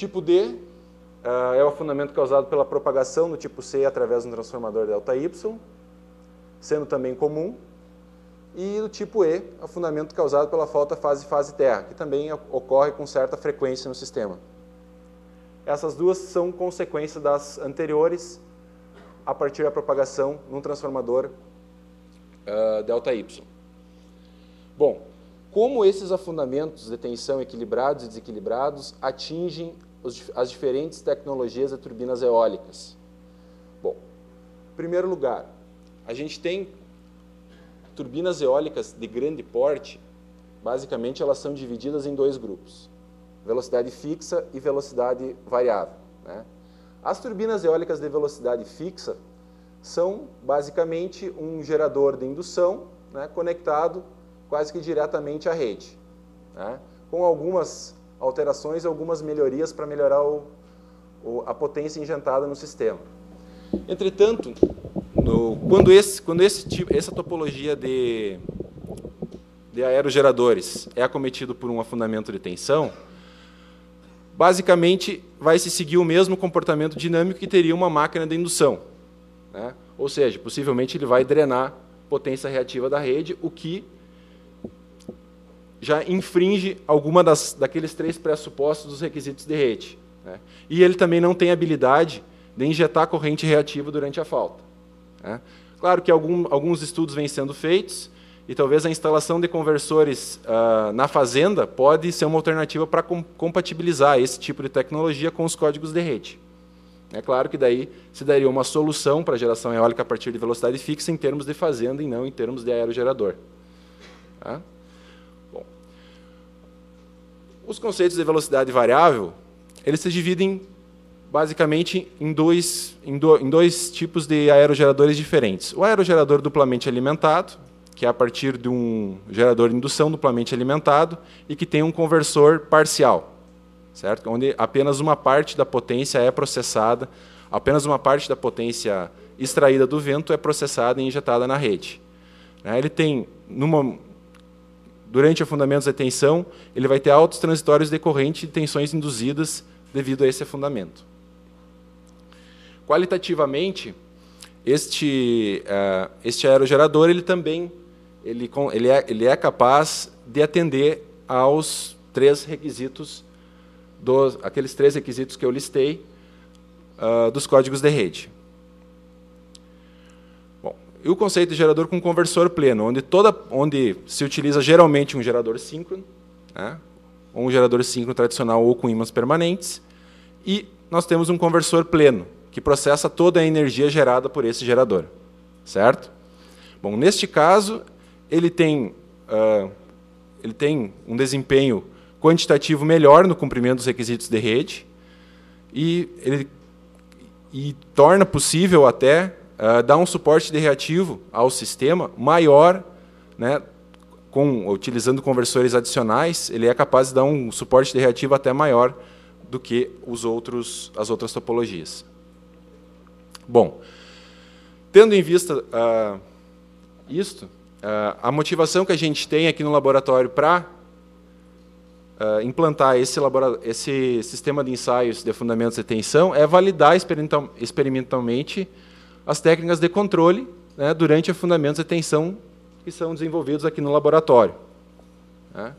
tipo D é o afundamento causado pela propagação do tipo C através de um transformador ΔY, sendo também comum. E o tipo E, afundamento causado pela falta fase-terra, que também ocorre com certa frequência no sistema. Essas duas são consequência das anteriores a partir da propagação num transformador ΔY. Bom, como esses afundamentos de tensão equilibrados e desequilibrados atingem as diferentes tecnologias de turbinas eólicas? Bom, em primeiro lugar, a gente tem turbinas eólicas de grande porte. Basicamente, elas são divididas em dois grupos: velocidade fixa e velocidade variável, né? As turbinas eólicas de velocidade fixa são, basicamente, um gerador de indução, né, conectado quase que diretamente à rede, né, com algumas alterações e algumas melhorias para melhorar a potência injetada no sistema. Entretanto, quando essa topologia de aerogeradores é acometido por um afundamento de tensão, basicamente vai se seguir o mesmo comportamento dinâmico que teria uma máquina de indução, né? Ou seja, possivelmente ele vai drenar potência reativa da rede, o que já infringe alguma daqueles três pressupostos dos requisitos de rede, né? E ele também não tem habilidade de injetar corrente reativa durante a falta, né? Claro que alguns estudos vêm sendo feitos, e talvez a instalação de conversores na fazenda pode ser uma alternativa para compatibilizar esse tipo de tecnologia com os códigos de rede. É claro que daí se daria uma solução para a geração eólica a partir de velocidade fixa em termos de fazenda e não em termos de aerogerador. Tá? Bom, os conceitos de velocidade variável, eles se dividem basicamente em dois tipos de aerogeradores diferentes. O aerogerador duplamente alimentado, que é a partir de um gerador de indução duplamente alimentado e que tem um conversor parcial, certo? Onde apenas uma parte da potência é processada, apenas uma parte da potência extraída do vento é processada e injetada na rede. Ele tem, durante afundamentos de tensão, ele vai ter altos transitórios decorrentes de tensões induzidas devido a esse afundamento. Qualitativamente, este aerogerador ele é capaz de atender aos aqueles três requisitos que eu listei dos códigos de rede. Bom, e o conceito de gerador com conversor pleno, onde se utiliza geralmente um gerador síncrono, né, ou um gerador síncrono tradicional ou com ímãs permanentes, e nós temos um conversor pleno, que processa toda a energia gerada por esse gerador, certo? Bom, neste caso, ele tem um desempenho quantitativo melhor no cumprimento dos requisitos de rede e torna possível até dar um suporte de reativo ao sistema maior, né, utilizando conversores adicionais, ele é capaz de dar um suporte de reativo até maior do que as outras topologias. Bom, tendo em vista isto, a motivação que a gente tem aqui no laboratório para implantar esse sistema de ensaios de fundamentos de tensão é validar experimentalmente as técnicas de controle, né, durante afundamentos de tensão que são desenvolvidos aqui no laboratório, né?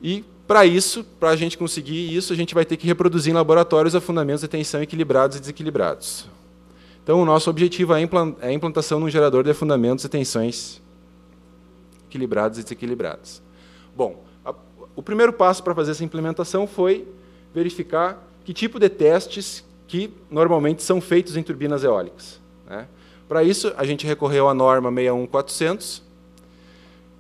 E, para a gente conseguir isso, a gente vai ter que reproduzir em laboratórios afundamentos de tensão equilibrados e desequilibrados. Então, o nosso objetivo é a implantação de um gerador de afundamentos de tensões equilibrados e desequilibrados. Bom, o primeiro passo para fazer essa implementação foi verificar que tipo de testes que normalmente são feitos em turbinas eólicas, né? Para isso, a gente recorreu à norma 61400,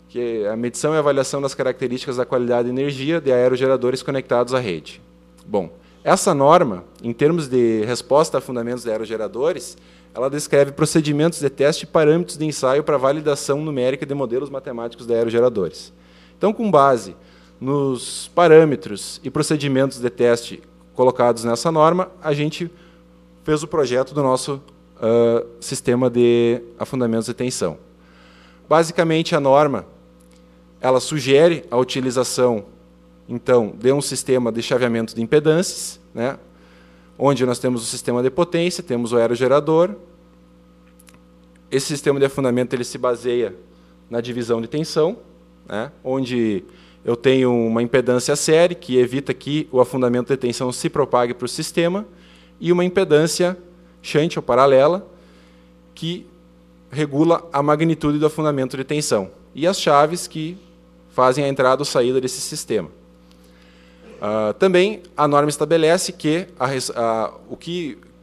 que é a medição e avaliação das características da qualidade de energia de aerogeradores conectados à rede. Bom, essa norma, em termos de resposta a fundamentos de aerogeradores, ela descreve procedimentos de teste e parâmetros de ensaio para validação numérica de modelos matemáticos de aerogeradores. Então, com base nos parâmetros e procedimentos de teste colocados nessa norma, a gente fez o projeto do nosso sistema de afundamentos de tensão. Basicamente, a norma ela sugere a utilização então, de um sistema de chaveamento de impedâncias, né, onde nós temos o sistema de potência, temos o aerogerador. Esse sistema de afundamento ele se baseia na divisão de tensão, né, onde eu tenho uma impedância série, que evita que o afundamento de tensão se propague para o sistema, e uma impedância shunt ou paralela, que regula a magnitude do afundamento de tensão. E as chaves que fazem a entrada ou saída desse sistema. Também a norma estabelece que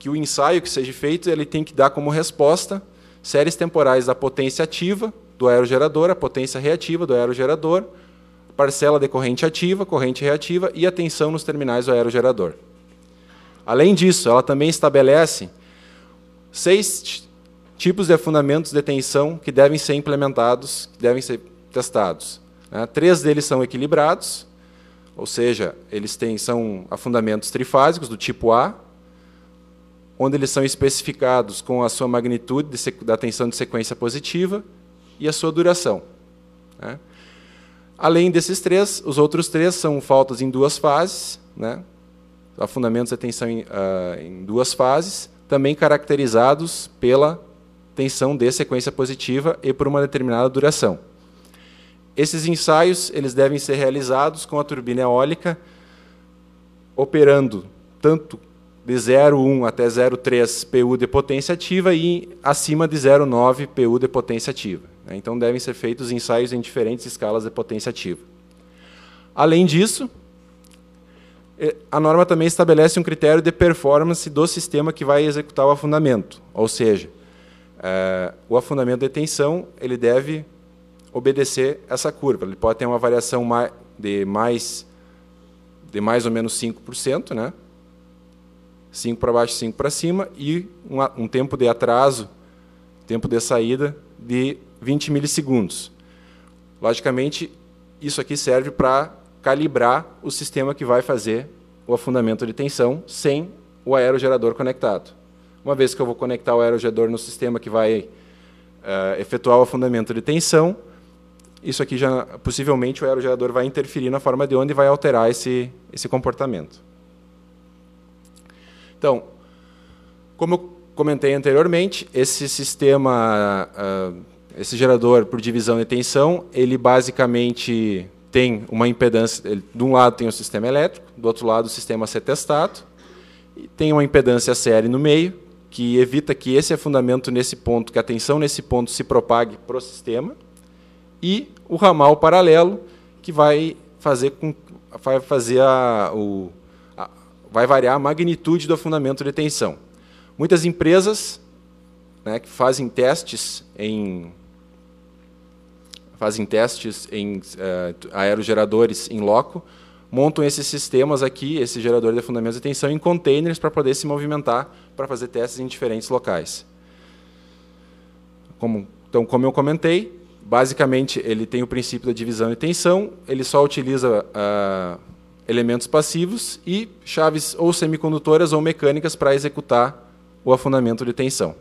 o ensaio que seja feito ele tem que dar como resposta séries temporais da potência ativa do aerogerador, a potência reativa do aerogerador, parcela de corrente ativa, corrente reativa e a tensão nos terminais do aerogerador. Além disso, ela também estabelece 6 tipos de afundamentos de tensão que devem ser implementados, que devem ser testados. 3 deles são equilibrados, ou seja, eles são afundamentos trifásicos do tipo A, onde eles são especificados com a sua magnitude da tensão de sequência positiva e a sua duração. Além desses 3, os outros 3 são faltas em 2 fases, afundamentos de tensão em 2 fases, também caracterizados pela tensão de sequência positiva e por uma determinada duração. Esses ensaios eles devem ser realizados com a turbina eólica operando tanto de 0,1 até 0,3 PU de potência ativa e acima de 0,9 PU de potência ativa. Então, devem ser feitos ensaios em diferentes escalas de potência ativa. Além disso, a norma também estabelece um critério de performance do sistema que vai executar o afundamento, ou seja, o afundamento de tensão ele deve obedecer essa curva. Ele pode ter uma variação de mais ou menos 5%, né? 5 para baixo, 5 para cima, e um tempo de atraso, tempo de saída, de 20 milissegundos. Logicamente, isso aqui serve para calibrar o sistema que vai fazer o afundamento de tensão sem o aerogerador conectado. Uma vez que eu vou conectar o aerogerador no sistema que vai efetuar o afundamento de tensão, isso aqui já, possivelmente, o aerogerador vai interferir na forma de onda e vai alterar esse comportamento. Então, como eu comentei anteriormente, esse sistema, esse gerador por divisão de tensão, ele basicamente tem uma impedância, de um lado tem o sistema elétrico, do outro lado o sistema a ser testado, e tem uma impedância série no meio, que evita que esse afundamento nesse ponto, que a tensão nesse ponto se propague para o sistema, e o ramal paralelo, que vai variar a magnitude do afundamento de tensão. Muitas empresas, né, que fazem testes em aerogeradores em loco, montam esses sistemas aqui, esse gerador de afundamento de tensão, em containers para poder se movimentar para fazer testes em diferentes locais. Então, como eu comentei, basicamente ele tem o princípio da divisão de tensão, ele só utiliza elementos passivos e chaves ou semicondutoras ou mecânicas para executar o afundamento de tensão.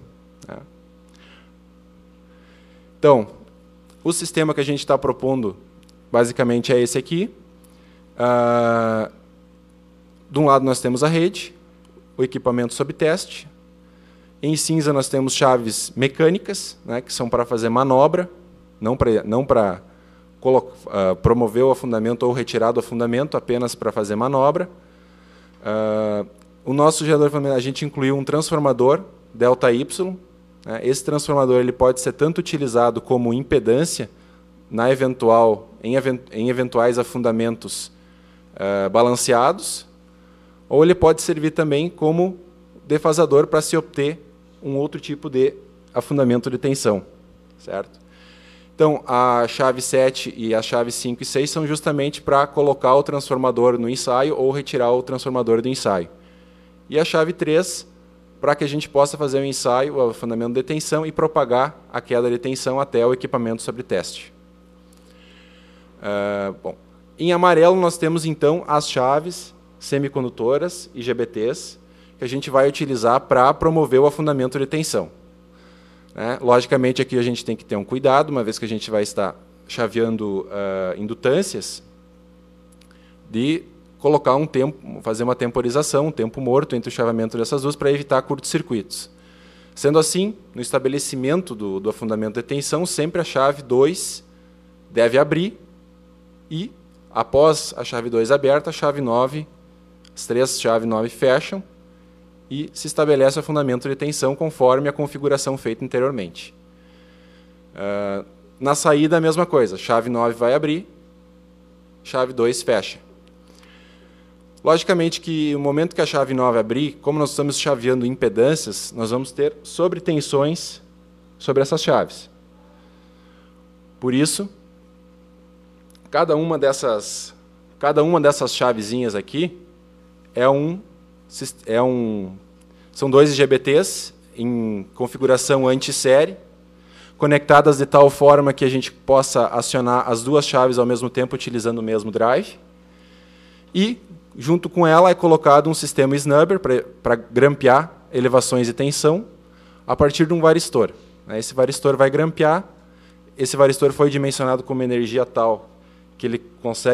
Então, o sistema que a gente está propondo, basicamente, é esse aqui. De um lado, nós temos a rede, o equipamento sob teste. Em cinza, nós temos chaves mecânicas, né, que são para fazer manobra, não para promover o afundamento ou retirar do afundamento, apenas para fazer manobra. O nosso gerador de afundamento, a gente incluiu um transformador ΔY. Esse transformador ele pode ser tanto utilizado como impedância em eventuais afundamentos balanceados, ou ele pode servir também como defasador para se obter um outro tipo de afundamento de tensão. Certo? Então, a chave 7 e a chave 5 e 6 são justamente para colocar o transformador no ensaio ou retirar o transformador do ensaio. E a chave 3, para que a gente possa fazer o ensaio, o afundamento de tensão e propagar a queda de tensão até o equipamento sob teste. Bom, em amarelo, nós temos, então, as chaves semicondutoras e GBTs que a gente vai utilizar para promover o afundamento de tensão. Logicamente, aqui a gente tem que ter um cuidado, uma vez que a gente vai estar chaveando indutâncias de colocar um tempo, fazer uma temporização, um tempo morto entre o chaveamento dessas duas para evitar curtos-circuitos. Sendo assim, no estabelecimento do afundamento de tensão, sempre a chave 2 deve abrir e, após a chave 2 aberta, a chave 9, as três chaves 9 fecham e se estabelece o afundamento de tensão conforme a configuração feita anteriormente. Na saída, a mesma coisa, chave 9 vai abrir, chave 2 fecha. Logicamente que no momento que a chave 9 abrir, como nós estamos chaveando impedâncias, nós vamos ter sobretensões sobre essas chaves. Por isso, cada uma dessas chavezinhas aqui são dois IGBTs em configuração anti-série, conectadas de tal forma que a gente possa acionar as duas chaves ao mesmo tempo utilizando o mesmo drive. E, junto com ela, é colocado um sistema snubber para grampear elevações de tensão a partir de um varistor. Esse varistor vai grampear. Esse varistor foi dimensionado com uma energia tal que ele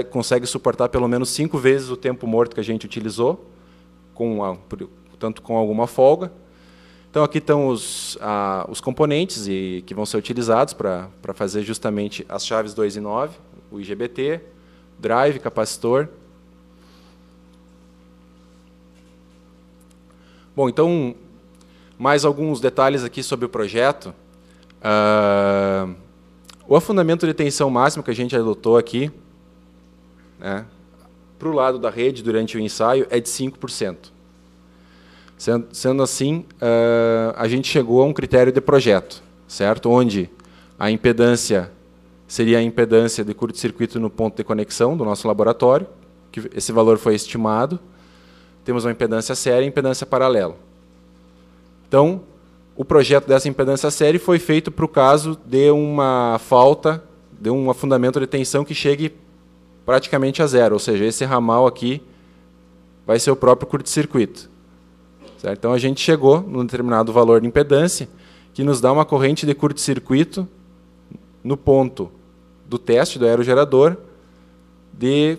consegue suportar pelo menos 5 vezes o tempo morto que a gente utilizou, tanto com alguma folga. Então, aqui estão os componentes que vão ser utilizados para fazer justamente as chaves 2 e 9, o IGBT, drive, capacitor. Bom, então, mais alguns detalhes aqui sobre o projeto. O afundamento de tensão máximo que a gente adotou aqui, para o lado da rede durante o ensaio, é de 5%. Sendo assim, a gente chegou a um critério de projeto, certo? Onde a impedância seria a impedância de curto-circuito no ponto de conexão do nosso laboratório, que esse valor foi estimado. Temos uma impedância séria e impedância paralela. Então, o projeto dessa impedância séria foi feito para o caso de uma falta, de um afundamento de tensão que chegue praticamente a zero, ou seja, esse ramal aqui vai ser o próprio curto-circuito. Então, a gente chegou num determinado valor de impedância que nos dá uma corrente de curto-circuito no ponto do teste do aerogerador de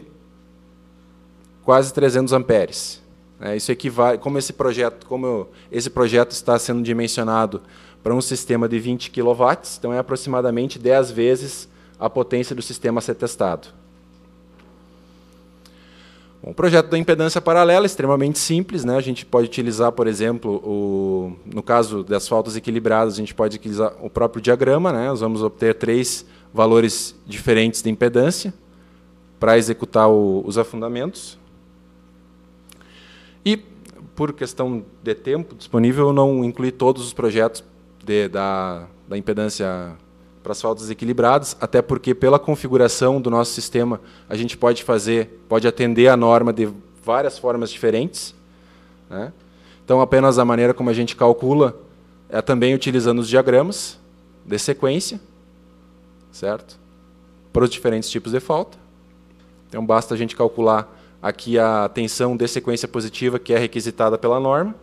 quase 300 amperes. Isso equivale, como esse projeto está sendo dimensionado para um sistema de 20 kW, então é aproximadamente 10 vezes a potência do sistema a ser testado. Bom, o projeto da impedância paralela é extremamente simples. A gente pode utilizar, por exemplo, no caso das faltas equilibradas, a gente pode utilizar o próprio diagrama. Nós vamos obter 3 valores diferentes de impedância para executar os afundamentos. E, por questão de tempo disponível, eu não incluí todos os projetos da impedância para as faltas equilibradas, até porque, pela configuração do nosso sistema, a gente pode atender a norma de várias formas diferentes. Então, apenas a maneira como a gente calcula é também utilizando os diagramas de sequência, certo? Para os diferentes tipos de falta. Então, basta a gente calcular aqui a tensão de sequência positiva, que é requisitada pela norma.